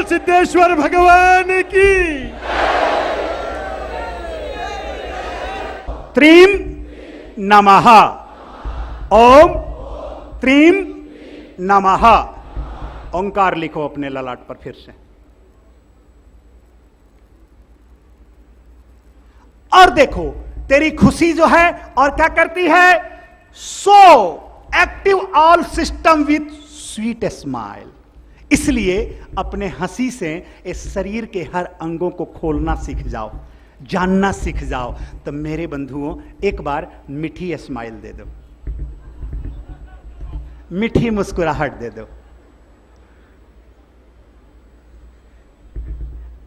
बोल सिद्धेश्वर भगवान की। त्रीम नमः। ओम त्रीम नमः। ओंकार लिखो अपने ललाट पर फिर से। और देखो तेरी खुशी जो है और क्या करती है, so active all system with sweet smile. इसलिए अपने हंसी से इस शरीर के हर अंगों को खोलना सीख जाओ, जानना सीख जाओ। तो मेरे बंधुओं एक बार मीठी स्माइल दे दो, मीठी मुस्कुराहट दे दो।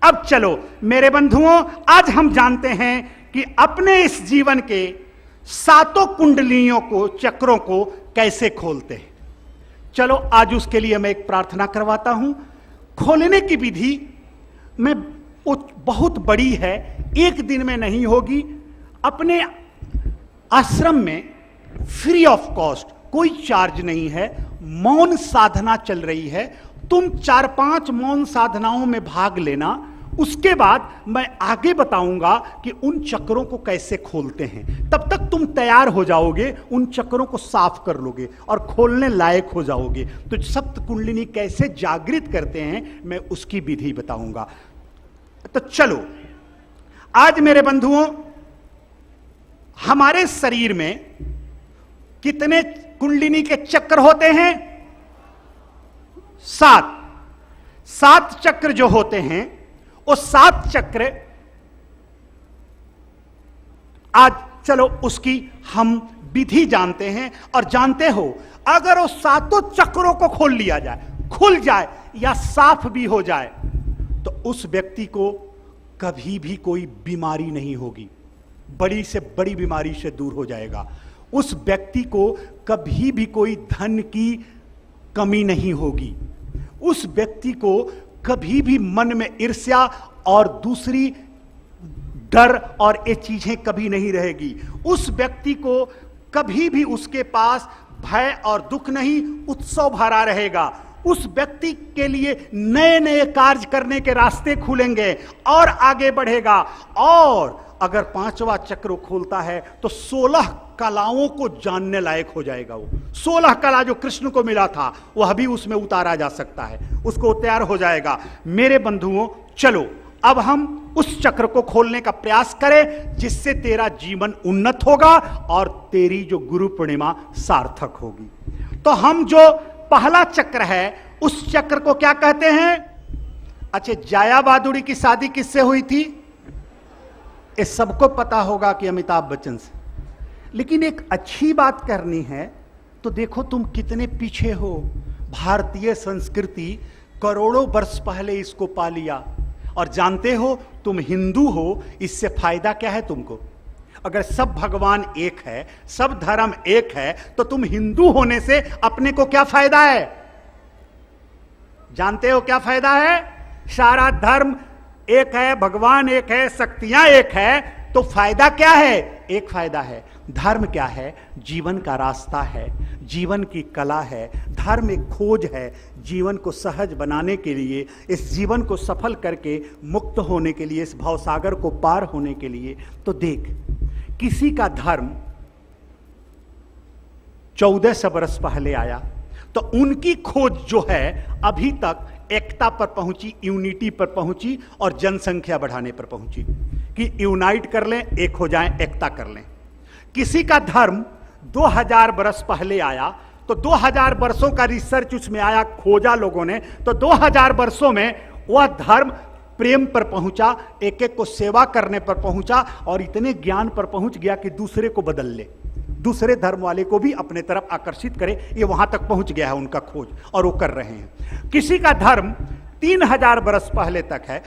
अब चलो मेरे बंधुओं, आज हम जानते हैं कि अपने इस जीवन के सातों कुंडलियों को, चक्रों को कैसे खोलते हैं। चलो आज उसके लिए मैं एक प्रार्थना करवाता हूं। खोलने की विधि में बहुत बड़ी है, एक दिन में नहीं होगी। अपने आश्रम में फ्री ऑफ कॉस्ट, कोई चार्ज नहीं है, मौन साधना चल रही है। तुम 4-5 मौन साधनाओं में भाग लेना। उसके बाद मैं आगे बताऊंगा कि उन चक्रों को कैसे खोलते हैं। तब तक तुम तैयार हो जाओगे, उन चक्रों को साफ कर लोगे और खोलने लायक हो जाओगे। तो सप्त कुंडलिनी कैसे जागृत करते हैं मैं उसकी विधि बताऊंगा। तो चलो आज मेरे बंधुओं, हमारे शरीर में कितने कुंडलिनी के चक्र होते हैं? 7 चक्र जो होते हैं, वो 7 चक्र आज चलो उसकी हम विधि जानते हैं। और जानते हो, अगर वो 7 चक्रों को खोल लिया जाए, खुल जाए या साफ भी हो जाए, तो उस व्यक्ति को कभी भी कोई बीमारी नहीं होगी, बड़ी से बड़ी बीमारी से दूर हो जाएगा। उस व्यक्ति को कभी भी कोई धन की कमी नहीं होगी। उस व्यक्ति को कभी भी मन में ईर्ष्या और दूसरी डर और ये चीजें कभी नहीं रहेगी। उस व्यक्ति को कभी भी उसके पास भय और दुख नहीं, उत्सव भरा रहेगा। उस व्यक्ति के लिए नए नए कार्य करने के रास्ते खुलेंगे और आगे बढ़ेगा। और अगर 5वां चक्र खोलता है तो 16 कलाओं को जानने लायक हो जाएगा। वो 16 कला जो कृष्ण को मिला था वह भी उसमें उतारा जा सकता है, उसको तैयार हो जाएगा। मेरे बंधुओं चलो अब हम उस चक्र को खोलने का प्रयास करें, जिससे तेरा जीवन उन्नत होगा और तेरी जो गुरु पूर्णिमा सार्थक होगी। तो हम जो पहला चक्र है उस चक्र को क्या कहते हैं? अच्छा, जाया बहादुरी की शादी किससे हुई थी? ये सबको पता होगा कि अमिताभ बच्चन से। लेकिन एक अच्छी बात करनी है तो देखो तुम कितने पीछे हो। भारतीय संस्कृति करोड़ों वर्ष पहले इसको पा लिया। और जानते हो तुम हिंदू हो, इससे फायदा क्या है तुमको? अगर सब भगवान एक है, सब धर्म एक है, तो तुम हिंदू होने से अपने को क्या फायदा है? जानते हो क्या फायदा है? सारा धर्म एक है, भगवान एक है, शक्तियां एक है, तो फायदा क्या है? एक फायदा है। धर्म क्या है? जीवन का रास्ता है, जीवन की कला है। धर्म एक खोज है जीवन को सहज बनाने के लिए, इस जीवन को सफल करके मुक्त होने के लिए, इस भवसागर को पार होने के लिए। तो देख, किसी का धर्म 1400 वर्ष पहले आया, तो उनकी खोज जो है अभी तक एकता पर पहुंची, यूनिटी पर पहुंची और जनसंख्या बढ़ाने पर पहुंची कि यूनाइट कर लें, एक हो जाएं, एकता कर लें। किसी का धर्म 2000 वर्ष पहले आया, तो 2000 वर्षों का रिसर्च उसमें आया, खोजा लोगों ने, तो 2000 वर्षों में वह धर्म प्रेम पर पहुंचा, एक एक को सेवा करने पर पहुंचा और इतने ज्ञान पर पहुंच गया कि दूसरे को बदल ले, दूसरे धर्म वाले को भी अपने तरफ आकर्षित करे। ये वहां तक पहुंच गया है उनका खोज, और वो कर रहे हैं। किसी का धर्म 3000 वर्ष पहले तक है,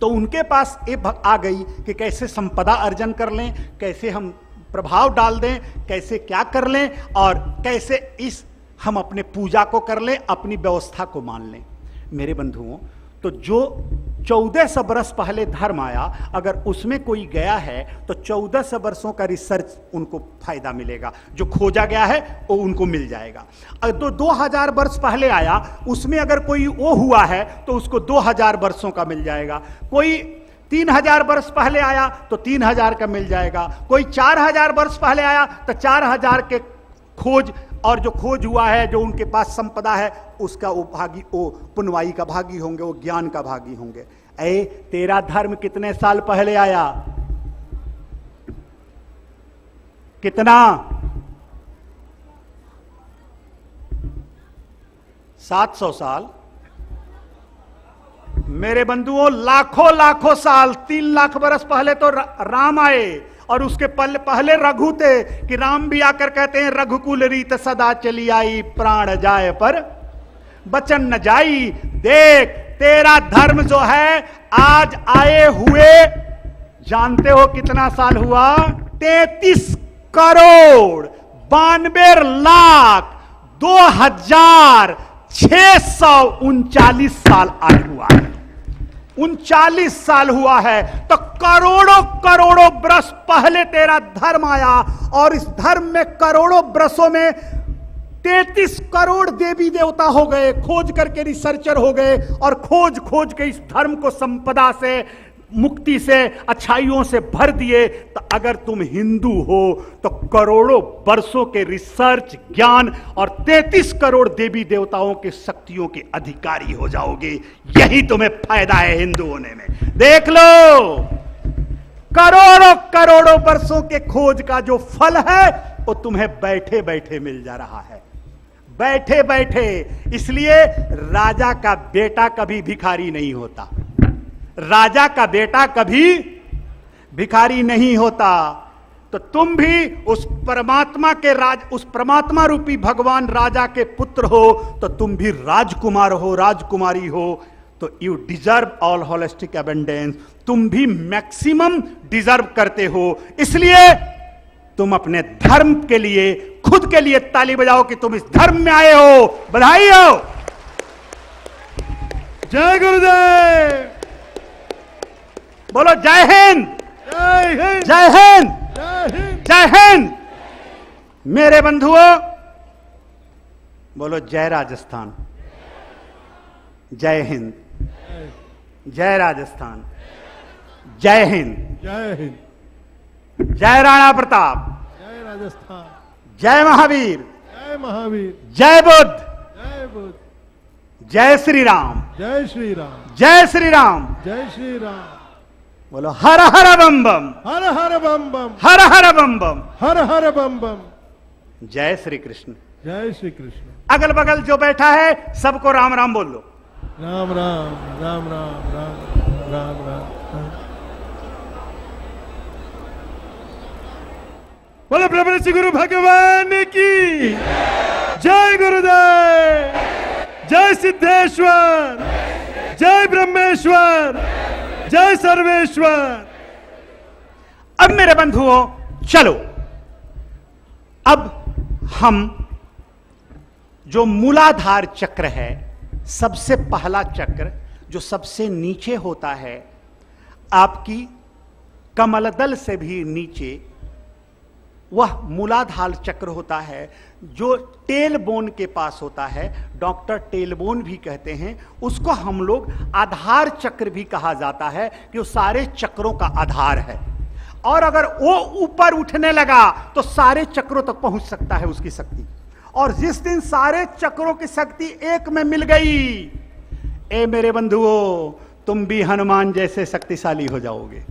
तो उनके पास ये आ गई कि कैसे संपदा अर्जन कर लें, कैसे हम प्रभाव डाल दें, कैसे क्या कर लें और कैसे इस हम अपने पूजा को कर लें, अपनी व्यवस्था को मान लें। मेरे बंधुओं, तो जो 1400 बरस पहले धर्म आया, अगर उसमें कोई गया है तो 1400 वर्षों का रिसर्च उनको फायदा मिलेगा, जो खोजा गया है वो उनको मिल जाएगा। अगर तो 2000 वर्ष पहले आया, उसमें अगर कोई वो हुआ है तो उसको 2000 वर्षों का मिल जाएगा। कोई 3000 वर्ष पहले आया तो 3000 का मिल जाएगा। कोई 4000 वर्ष पहले आया तो 4000 के खोज, और जो खोज हुआ है, जो उनके पास संपदा है, उसका वो भागी, वो पुनवाई का भागी होंगे, वो ज्ञान का भागी होंगे। ऐ तेरा धर्म कितने साल पहले आया? कितना? 700 साल। मेरे बंधुओं, लाखों लाखों साल, 3 लाख बरस पहले तो राम आए, और उसके पहले रघु थे, कि राम भी आकर कहते हैं रघुकुल रीत सदा चली आई, प्राण जाए पर बचन न जाई। देख, तेरा धर्म जो है आज आए हुए जानते हो कितना साल हुआ? 33 करोड़ 92 लाख 2639 साल आज हुआ है। 39 साल हुआ है। तो करोड़ों करोड़ों वर्ष पहले तेरा धर्म आया, और इस धर्म में करोड़ों वर्षों में 33 करोड़ देवी देवता हो गए, खोज करके रिसर्चर हो गए, और खोज खोज के इस धर्म को संपदा से, मुक्ति से, अच्छाइयों से भर दिए। तो अगर तुम हिंदू हो तो करोड़ों वर्षों के रिसर्च, ज्ञान और 33 करोड़ देवी देवताओं के शक्तियों के अधिकारी हो जाओगे। यही तुम्हें फायदा है हिंदू होने में। देख लो, करोड़ों करोड़ों वर्षों के खोज का जो फल है वो तुम्हें बैठे बैठे मिल जा रहा है, बैठे बैठे। इसलिए राजा का बेटा कभी भिखारी नहीं होता, राजा का बेटा कभी भिखारी नहीं होता। तो तुम भी उस परमात्मा के उस परमात्मा रूपी भगवान राजा के पुत्र हो, तो तुम भी राजकुमार हो, राजकुमारी हो। तो you deserve all holistic abundance, तुम भी मैक्सिमम डिजर्व करते हो। इसलिए तुम अपने धर्म के लिए, खुद के लिए ताली बजाओ कि तुम इस धर्म में आए हो। बधाई हो। जय गुरुदेव। बोलो जय हिंद, जय हिंद, जय हिंद, जय हिंद, जय हिंद। मेरे बंधुओं, बोलो जय राजस्थान, जय हिंद, जय राजस्थान, जय हिंद, जय हिंद, जय राणा प्रताप, जय राजस्थान, जय महावीर, जय महावीर, जय बुद्ध, जय बुद्ध, जय श्री राम, जय श्री राम, जय श्री राम, जय श्री राम। बोलो हर हर बम बम, हर हर बम बम, हर हर बम बम, हर हर बम बम। जय श्री कृष्ण। जय श्री कृष्ण। अगल बगल जो बैठा है सबको राम राम बोल लो। राम राम, राम राम, राम राम, राम। बोलो प्रभु श्री गुरु भगवान की जय। गुरुदेव, जय सिद्धेश्वर, जय ब्रह्मेश्वर, जय सर्वेश्वर। अब मेरे बंधुओं चलो, अब हम जो मूलाधार चक्र है, सबसे पहला चक्र जो सबसे नीचे होता है, आपकी कमलदल से भी नीचे, वह मूलाधार चक्र होता है, जो टेलबोन के पास होता है। डॉक्टर टेलबोन भी कहते हैं उसको, हम लोग आधार चक्र भी कहा जाता है, कि वो सारे चक्रों का आधार है। और अगर वो ऊपर उठने लगा तो सारे चक्रों तक पहुंच सकता है उसकी शक्ति। और जिस दिन सारे चक्रों की शक्ति एक में मिल गई, ए मेरे बंधुओं, तुम भी हनुमान जैसे शक्तिशाली हो जाओगे।